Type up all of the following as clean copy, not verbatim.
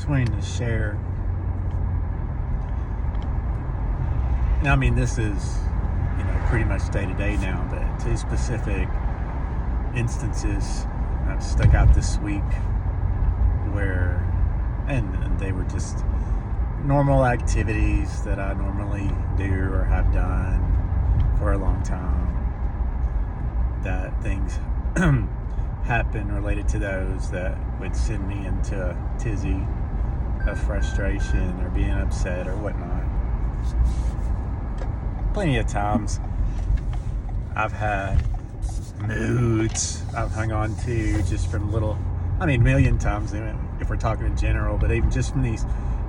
just wanting to share. Now, I mean, this is, pretty much day to day now, but two specific instances have stuck out this week where, and they were just normal activities that I normally do or have done for a long time, that things happen related to those that would send me into a tizzy of frustration or being upset or whatnot. Plenty of times I've had moods I've hung on to just from a million times if we're talking in general, but even just from these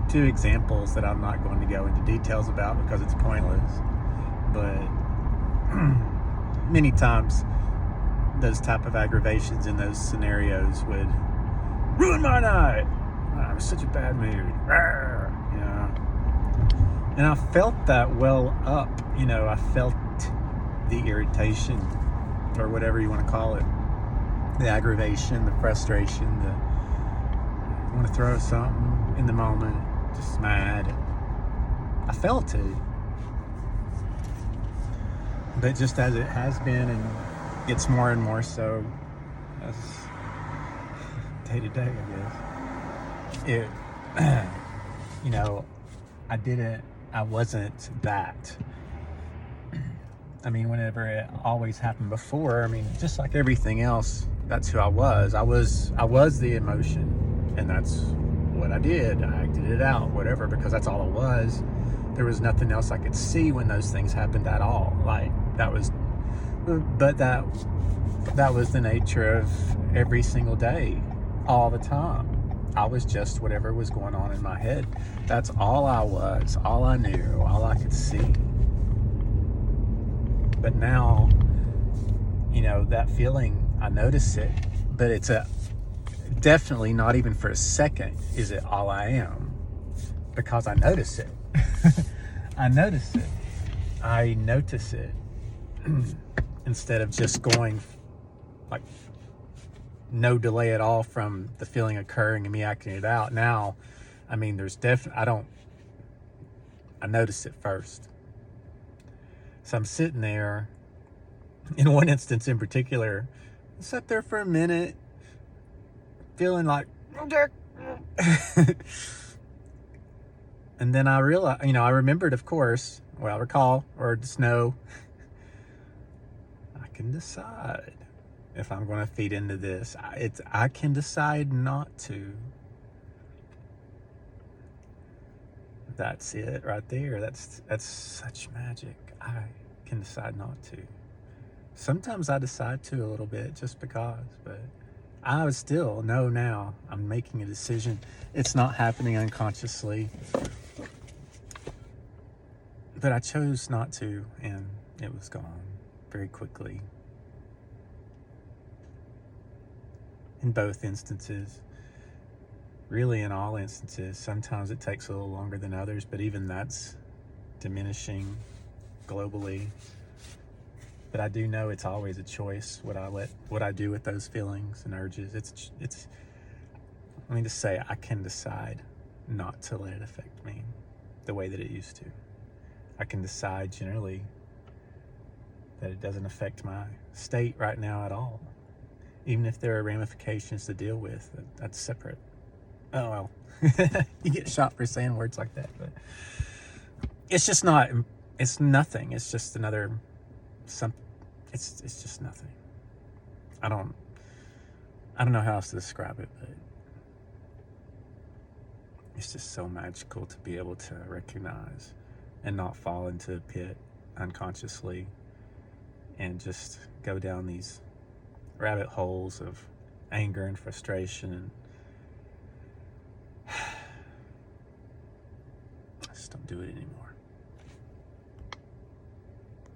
two examples that I'm not going to go into details about because it's pointless. But many times those type of aggravations in those scenarios would ruin my night. I'm in such a bad mood. And I felt that well up. I felt the irritation, or whatever you want to call it, the aggravation, the frustration, I want to throw something in the moment, just mad. I felt it. But just as it has been and gets more and more so as day to day, I guess, I wasn't that. I mean, whenever it always happened before, just like everything else, that's who I was. I was the emotion, and that's what I did. I acted it out, whatever, because that's all it was. There was nothing else I could see when those things happened at all. That was the nature of every single day, all the time. I was just whatever was going on in my head. That's all I was, all I knew, all I could see. But now, that feeling, I notice it, but it's definitely not even for a second is it all I am, because I notice it. I notice it instead of just going no delay at all from the feeling occurring and me acting it out. Now, there's I notice it first. So I'm sitting there, in one instance in particular, I sat there for a minute, feeling like, and then I realized, I remembered, of course, I just know, I can decide if I'm going to feed into this. I can decide not to. That's it right there. That's such magic. I can decide not to. Sometimes I decide to a little bit just because, but I would still know now I'm making a decision. It's not happening unconsciously, but I chose not to, and it was gone very quickly. In both instances, really in all instances, sometimes it takes a little longer than others, but even that's diminishing globally. But I do know it's always a choice what I do with those feelings and urges. Let me just say, I can decide not to let it affect me the way that it used to. I can decide generally that it doesn't affect my state right now at all. Even if there are ramifications to deal with, that's separate. Oh, well, you get shot for saying words like that, but it's nothing. It's just it's just nothing. I don't know how else to describe it, but it's just so magical to be able to recognize and not fall into a pit unconsciously and just go down these rabbit holes of anger and frustration, and I just don't do it anymore.